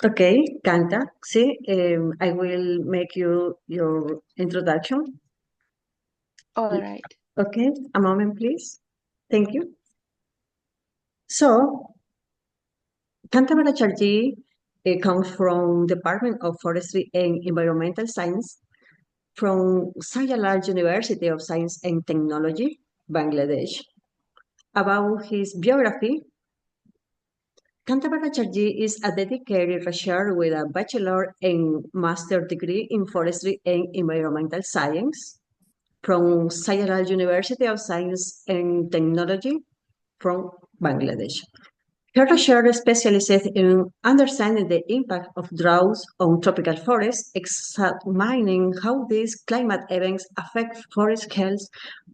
Okay, Kanta, sí, I will make you your introduction. All right. Okay, a moment, please. Thank you. So, Kanta Bhattacharjee comes from Department of Forestry and Environmental Science from Sajalar University of Science and Technology, Bangladesh. About his biography, Kanta Bhattacharjee is a dedicated researcher with a bachelor and master degree in forestry and environmental science from Sajalar University of Science and Technology from Bangladesh. Her research specializes in understanding the impact of droughts on tropical forests, examining how these climate events affect forest health,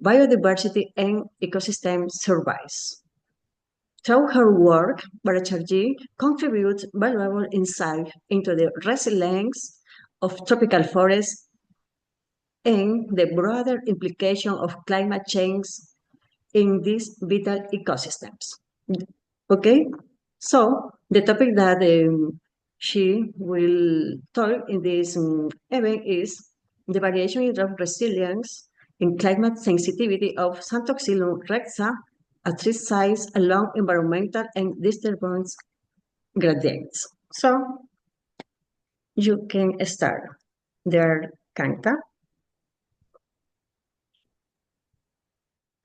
biodiversity, and ecosystem survival. Through her work, Bhattacharjee contributes valuable insight into the resilience of tropical forests and the broader implication of climate change in these vital ecosystems. Okay, so the topic that she will talk in this event is the variation in drought resilience in climate sensitivity of Zanthoxylum rhetsa at three sites along environmental and disturbance gradients. So you can start there, Kanta.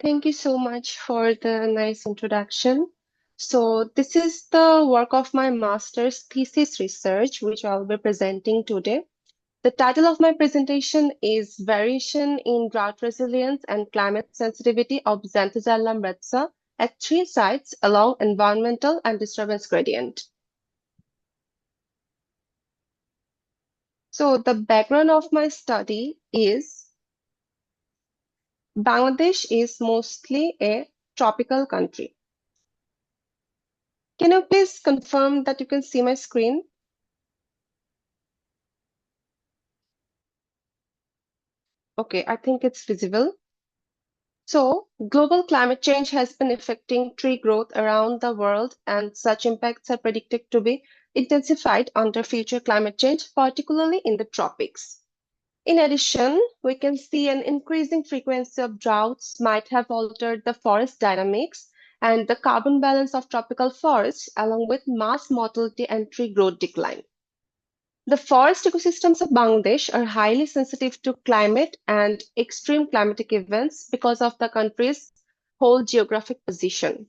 Thank you so much for the nice introduction. So this is the work of my master's thesis research, which I'll be presenting today. The title of my presentation is Variation in Drought Resilience and Climate Sensitivity of Zanthoxylum rhetsa at three sites along environmental and disturbance gradient. So the background of my study is Bangladesh is mostly a tropical country. Can you please confirm that you can see my screen? Okay, I think it's visible. So, global climate change has been affecting tree growth around the world, and such impacts are predicted to be intensified under future climate change, particularly in the tropics. In addition, we can see an increasing frequency of droughts might have altered the forest dynamics and the carbon balance of tropical forests, along with mass mortality and tree growth decline. The forest ecosystems of Bangladesh are highly sensitive to climate and extreme climatic events because of the country's whole geographic position.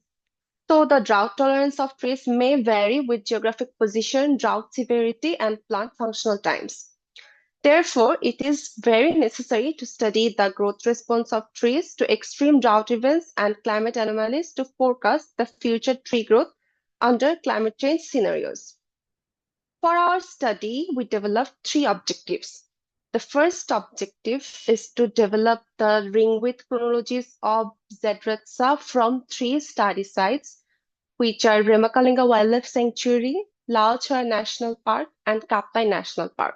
So, the drought tolerance of trees may vary with geographic position, drought severity, and plant functional times. Therefore, it is very necessary to study the growth response of trees to extreme drought events and climate anomalies to forecast the future tree growth under climate change scenarios. For our study, we developed three objectives. The first objective is to develop the ring width chronologies of Z-rhetsa from three study sites, which are Remakalinga Wildlife Sanctuary, Laochar National Park, and Kapai National Park.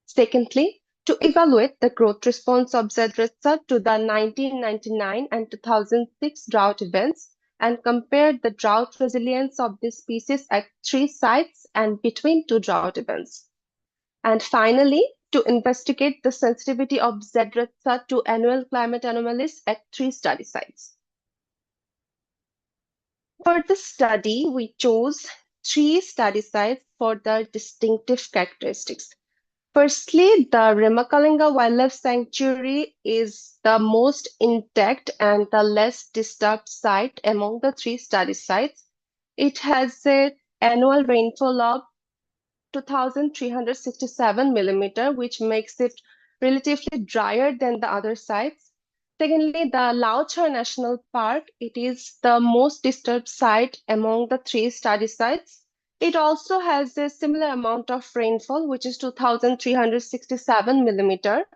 Secondly, to evaluate the growth response of Z-rhetsa to the 1999 and 2006 drought events and compare the drought resilience of this species at three sites and between two drought events. And finally, to investigate the sensitivity of Z-rhetsa to annual climate anomalies at three study sites. For the study, we chose three study sites for their distinctive characteristics. Firstly, the Remakalinga Wildlife Sanctuary is the most intact and the less disturbed site among the three study sites. It has an annual rainfall of 2,367 millimeter, which makes it relatively drier than the other sites. Secondly, the Laochar National Park, it is the most disturbed site among the three study sites. It also has a similar amount of rainfall, which is 2,367 millimeter.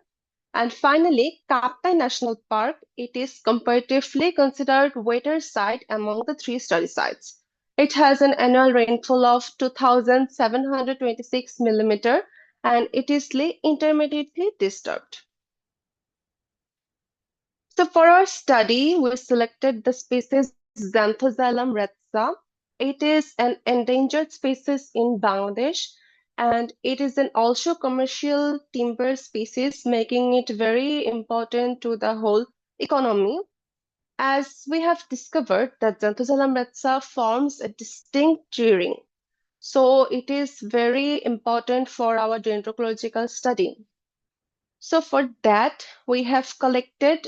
And finally, Kapai National Park, it is comparatively considered wetter site among the three study sites. It has an annual rainfall of 2,726 millimeter and it is intermediately disturbed. So for our study, we selected the species Zanthoxylum rhetsa. it is an endangered species in Bangladesh, and it is an also commercial timber species, making it very important to the whole economy. As we have discovered that Zanthoxylum rhetsa forms a distinct tree ring, so it is very important for our dendrological study. So for that, we have collected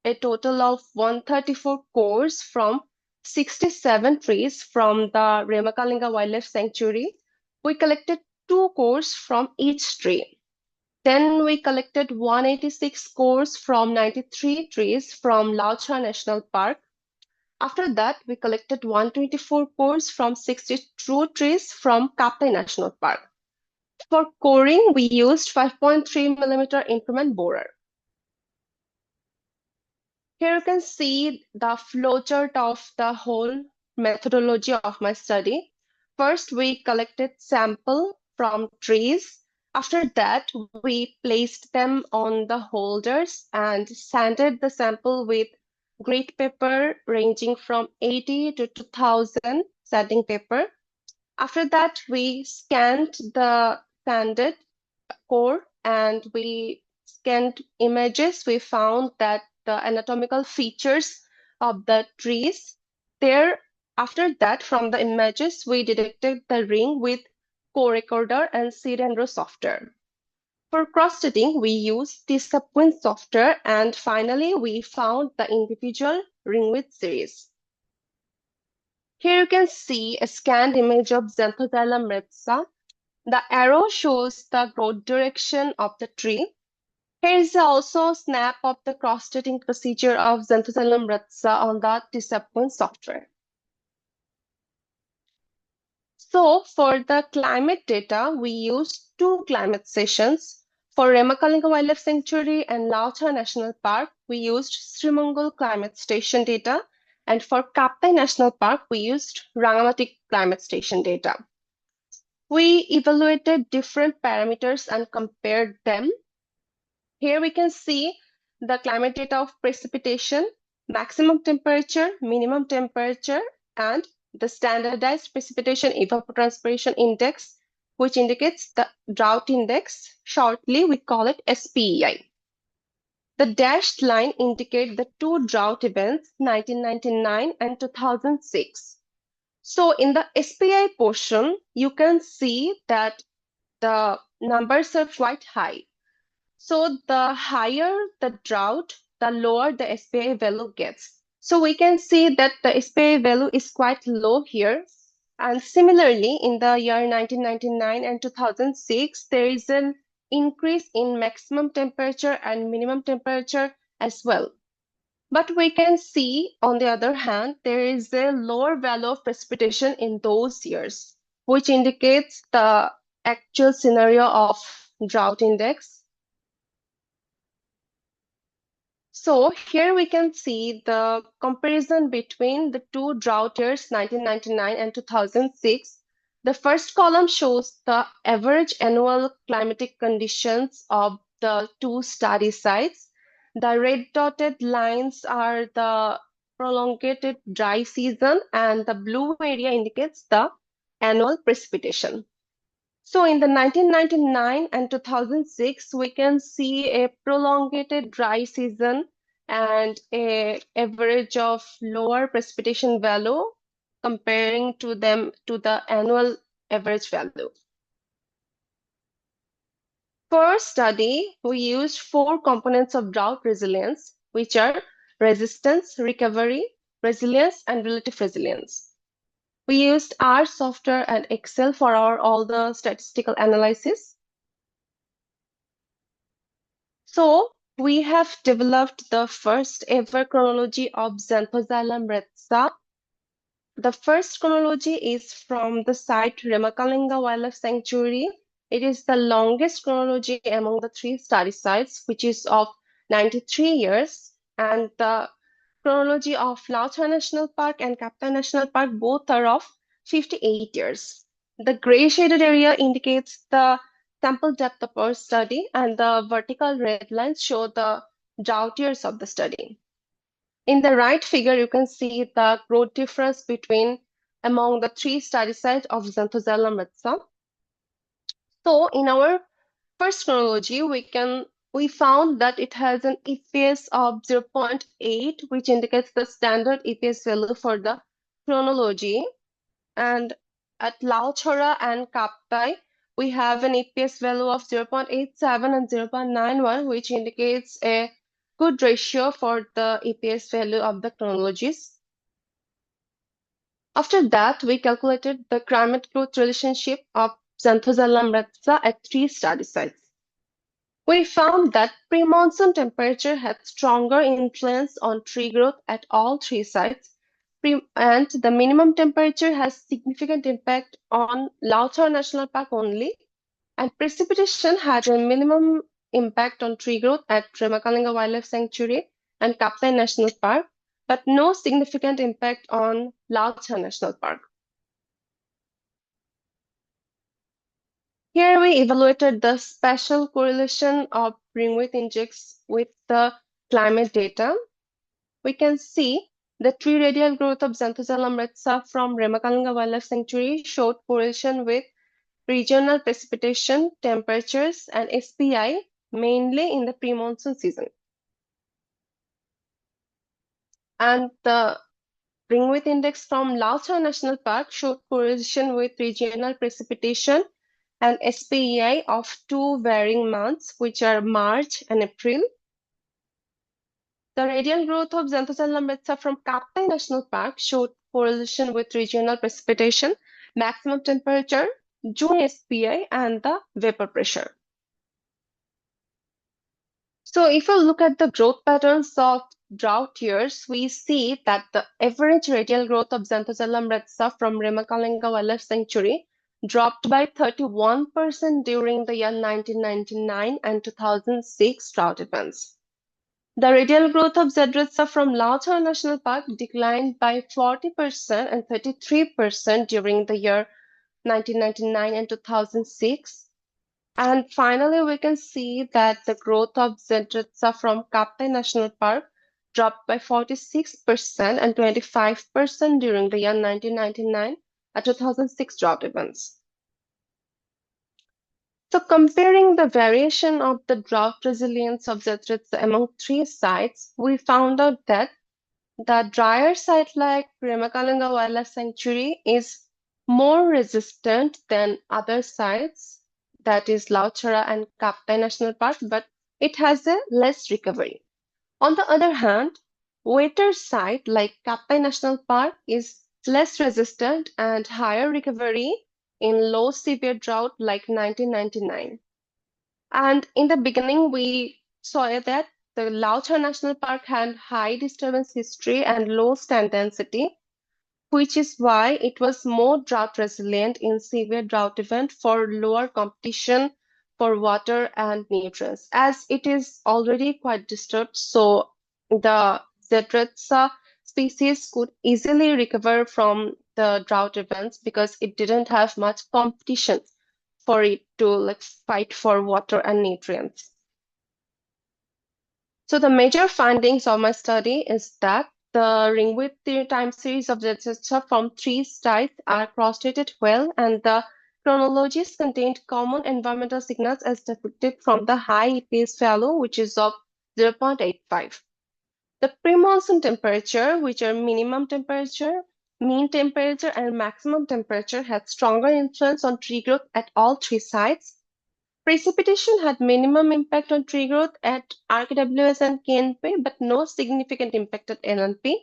a total of 134 cores from 67 trees from the Remakalinga Wildlife Sanctuary. We collected 2 cores from each tree. Then we collected 186 cores from 93 trees from Laucha National Park. After that, we collected 124 cores from 62 trees from Kaptai National Park. For coring, we used 5.3 millimeter increment borer. Here you can see the flowchart of the whole methodology of my study. First, we collected sample from trees. After that, we placed them on the holders and sanded the sample with grit paper ranging from 80 to 2000 sanding paper. After that, we scanned the sanded core and we scanned images. We found that the anatomical features of the trees there. After that, from the images, we detected the ring with co-recorder and C-dendro software. For cross-stitching, we used T-subquint software, and finally, we found the individual ring width series. Here you can see a scanned image of Zanthoxylum rhetsa. The arrow shows the growth direction of the tree. Here is also a snap of the cross-stitching procedure of Zanthoxylum rhetsa on the T-subquint software. So for the climate data, we used 2 climate sessions. For Remakalinga Wildlife Sanctuary and Laucha National Park, we used Srimangol Climate Station data. And for Kaptai National Park, we used Rangamati Climate Station data. We evaluated different parameters and compared them. Here we can see the climate data of precipitation, maximum temperature, minimum temperature, and the standardized precipitation evapotranspiration index, which indicates the drought index. Shortly, we call it SPEI. The dashed line indicates the 2 drought events, 1999 and 2006. So in the SPI portion, you can see that the numbers are quite high. So the higher the drought, the lower the SPI value gets. So we can see that the SPI value is quite low here. And similarly, in the year 1999 and 2006, there is an increase in maximum temperature and minimum temperature as well. But we can see, on the other hand, there is a lower value of precipitation in those years, which indicates the actual scenario of drought index. So here we can see the comparison between the 2 drought years, 1999 and 2006. The first column shows the average annual climatic conditions of the 2 study sites. The red dotted lines are the prolonged dry season, and the blue area indicates the annual precipitation. So in the 1999 and 2006, we can see a prolonged dry season and a average of lower precipitation value comparing to them to the annual average value. For our study, we used 4 components of drought resilience, which are resistance, recovery, resilience, and relative resilience. We used R software and Excel for all the statistical analysis. So we have developed the first ever chronology of Zanthoxylum rhetsa. The first chronology is from the site Remakalinga Wildlife Sanctuary. It is the longest chronology among the 3 study sites, which is of 93 years. And the chronology of Laucha National Park and Kaptai National Park both are of 58 years. The gray shaded area indicates the sample depth of our study, and the vertical red lines show the drought years of the study. In the right figure, you can see the growth difference between among the 3 study sites of Zanthoxylum rhetsa. So in our first chronology, we found that it has an EPS of 0.8, which indicates the standard EPS value for the chronology. And at Laochora and Kaptai, we have an EPS value of 0.87 and 0.91, which indicates a good ratio for the EPS value of the chronologies. After that, we calculated the climate growth relationship of Zanthoxylum rhetsa at 3 study sites. We found that pre-monsoon temperature had stronger influence on tree growth at all 3 sites, and the minimum temperature has significant impact on Lauchar National Park only, and precipitation had a minimum impact on tree growth at Remakalinga Wildlife Sanctuary and Kaptai National Park, but no significant impact on Lauchar National Park. Here we evaluated the spatial correlation of ringwidth index with the climate data. We can see the tree radial growth of Zanthoxylum rhetsa from Remakalinga Wildlife Sanctuary showed correlation with regional precipitation, temperatures, and SPI, mainly in the pre-monsoon season. And the ringwidth index from Lauchar National Park showed correlation with regional precipitation and SPEI of 2 varying months, which are March and April. The radial growth of Zanthoxylum rhetsa from Kaptai National Park showed correlation with regional precipitation, maximum temperature, June SPI, and the vapor pressure. So if you look at the growth patterns of drought years, we see that the average radial growth of Zanthoxylum rhetsa from Remakalinga Wildlife Sanctuary dropped by 31% during the year 1999 and 2006 drought events. The radial growth of Z rhetsa from Lauchar National Park declined by 40% and 33% during the year 1999 and 2006. And finally, we can see that the growth of Z rhetsa from Kaptai National Park dropped by 46% and 25% during the year 1999 and 2006 drought events. So comparing the variation of the drought resilience of Z rhetsa among 3 sites, we found out that the drier site like Remakalinga Wildlife Sanctuary is more resistant than other sites, that is Lauchara and Kaptai National Park, but it has a less recovery. On the other hand, wetter site like Kaptai National Park is less resistant and higher recovery in low severe drought like 1999. And in the beginning, we saw that the Lauchar National Park had high disturbance history and low stand density, which is why it was more drought resilient in severe drought event for lower competition for water and nutrients, as it is already quite disturbed. So the Zanthoxylum species could easily recover from the drought events because it didn't have much competition for it to fight for water and nutrients. So the major findings of my study is that the ringwidth time series of Zanthoxylum from 3 sites are cross-dated well, and the chronologies contained common environmental signals as depicted from the high EPS value, which is of 0.85. The pre-monsoon temperature, which are minimum temperature, mean temperature, and maximum temperature, had stronger influence on tree growth at all 3 sites. Precipitation had minimum impact on tree growth at RKWS and KNP, but no significant impact at LNP.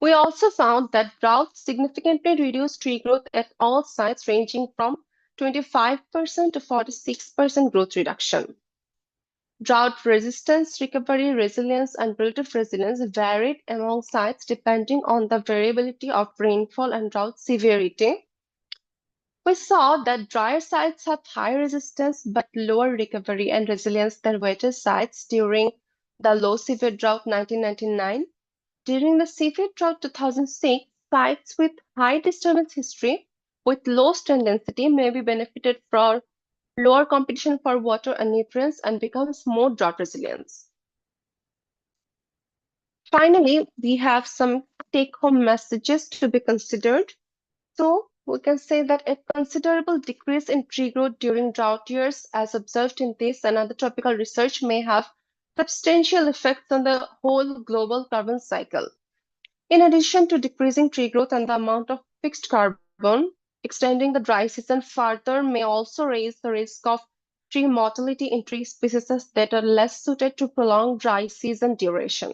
We also found that drought significantly reduced tree growth at all sites, ranging from 25% to 46% growth reduction. Drought resistance, recovery, resilience, and relative resilience varied among sites depending on the variability of rainfall and drought severity. We saw that drier sites have high resistance but lower recovery and resilience than wetter sites during the low severe drought 1999. During the severe drought 2006, sites with high disturbance history with low stand density may be benefited from lower competition for water and nutrients and becomes more drought resilient. Finally, we have some take-home messages to be considered. So we can say that a considerable decrease in tree growth during drought years, as observed in this and other tropical research, may have substantial effects on the whole global carbon cycle. In addition to decreasing tree growth and the amount of fixed carbon, extending the dry season further may also raise the risk of tree mortality in tree species that are less suited to prolonged dry season duration.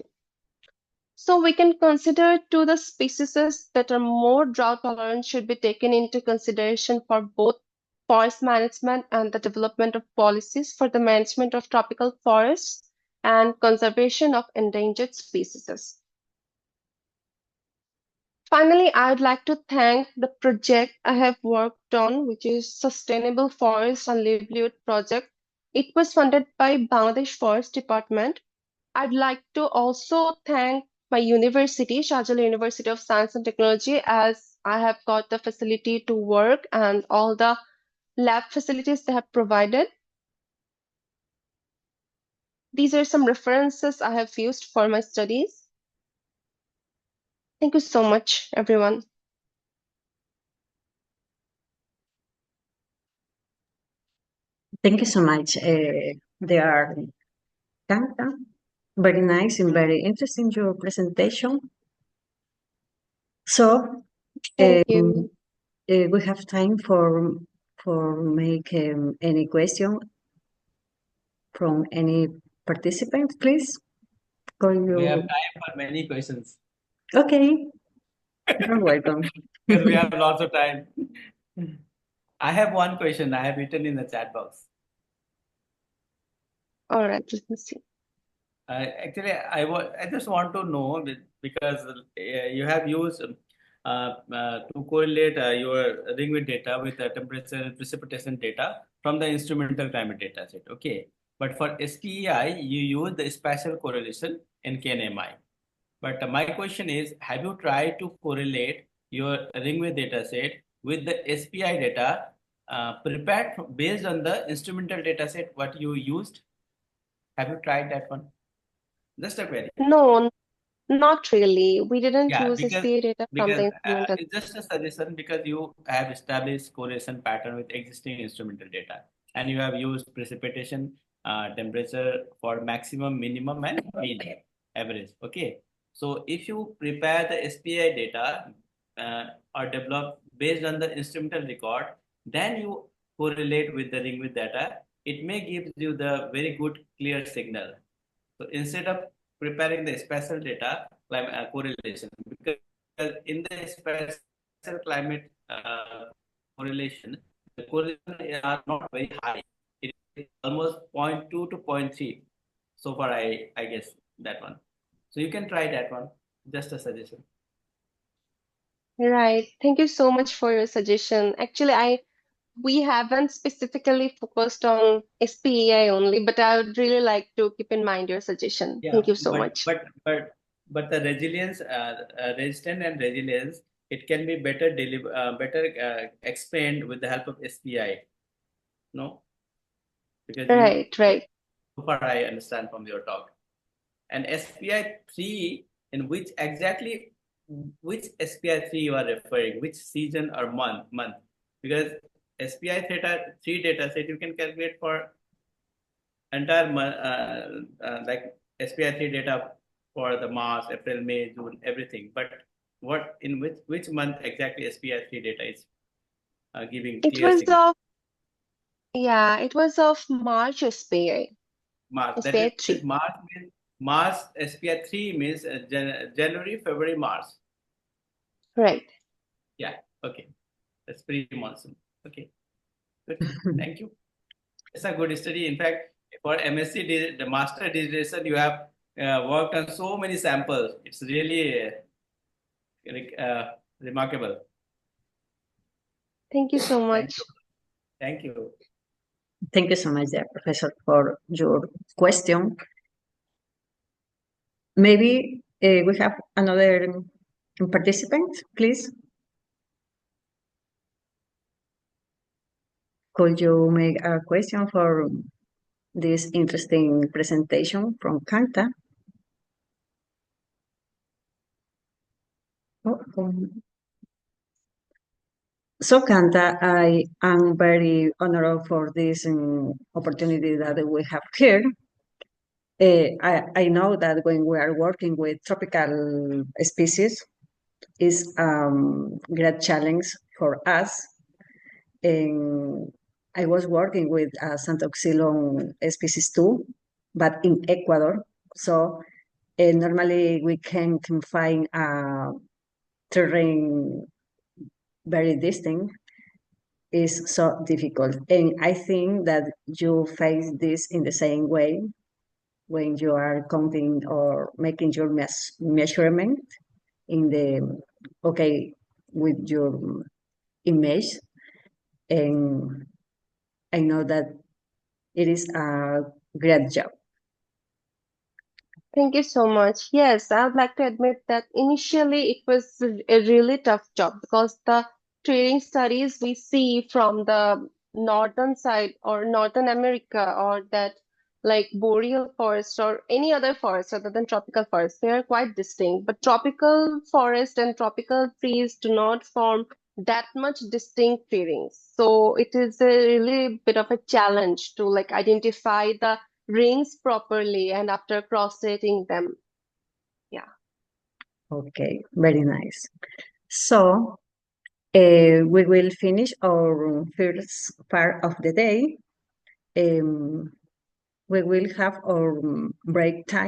So we can consider to the species that are more drought tolerant should be taken into consideration for both forest management and the development of policies for the management of tropical forests and conservation of endangered species. Finally, I would like to thank the project I have worked on, which is Sustainable Forest and Livelihood Project. It was funded by Bangladesh Forest Department. I'd like to also thank my university, Shahjala University of Science and Technology, as I have got the facility to work and all the lab facilities they have provided. These are some references I have used for my studies. Thank you so much, everyone. Thank you so much. They are Kanta. Very nice and very interesting, your presentation. So Thank you. we have time for make any question from any participant, please. We have time for many questions. Okay, you're welcome. Because we have lots of time. I have one question I have written in the chat box. All right, let me see. Actually, I just want to know because you have used to correlate your ringwit data with the temperature and precipitation data from the instrumental climate data set. Okay, but for SPEI, you use the spatial correlation in KNMI. But my question is, have you tried to correlate your ringwit data set with the SPI data prepared based on the instrumental data set what you used? Have you tried that one? Just a query. No, not really. We didn't Yeah, use SPA data from the instrumental. it's just a suggestion because you have established correlation pattern with existing instrumental data and you have used precipitation temperature for maximum, minimum and mean average. Okay. So if you prepare the SPI data or develop based on the instrumental record, then you correlate with the ringwit data. It may give you the very good clear signal. So instead of preparing the spatial data correlation, because in the spatial climate correlation, the correlation are not very high. It is almost 0.2 to 0.3. So far, I guess that one. So you can try that one. Just a suggestion. Right. Thank you so much for your suggestion. Actually, we haven't specifically focused on SPEI only, but I would really like to keep in mind your suggestion. Yeah, Thank you so much. but the resilience, resistance and resilience, it can be better explained with the help of SPI. No, because Right. so far I understand from your talk. And SPI 3, in which SPI 3 you are referring, which season or month? Because SPI 3 data set you can calculate for entire month, like SPI 3 data for the March, April, May, June, everything. But in which month exactly SPI 3 data is giving It clear was signal? it was of March SPI. March. SPI That 3. is March SPI 3 means January, February, March. Right. Yeah. Okay. That's pre-monsoon. Okay. Good. Thank you. It's a good study. In fact, for MSc, the master dissertation, you have worked on so many samples. It's really remarkable. Thank you so much. Thank you. Thank you so much, dear Professor, for your question. Maybe we have another participant, please. Could you make a question for this interesting presentation from Kanta? So, Kanta, I am very honored for this opportunity that we have here. I know that when we are working with tropical species, is great challenge for us. And I was working with Zanthoxylum species 2, but in Ecuador. So normally we can find terrain very distinct. Is so difficult. And I think that you face this in the same way when you are counting or making your measurement in the, okay, with your image. And I know that it is a great job. Thank you so much. Yes, I would like to admit that initially it was a really tough job because the training studies we see from the northern side or Northern America or that like boreal forest or any other forest other than tropical forest, they are quite distinct. But tropical forest and tropical trees do not form that much distinct trainings. So it is a really bit of a challenge to like identify the rings properly and after cross-setting them. Yeah. Okay, very nice. So we will finish our first part of the day. We will have our break time.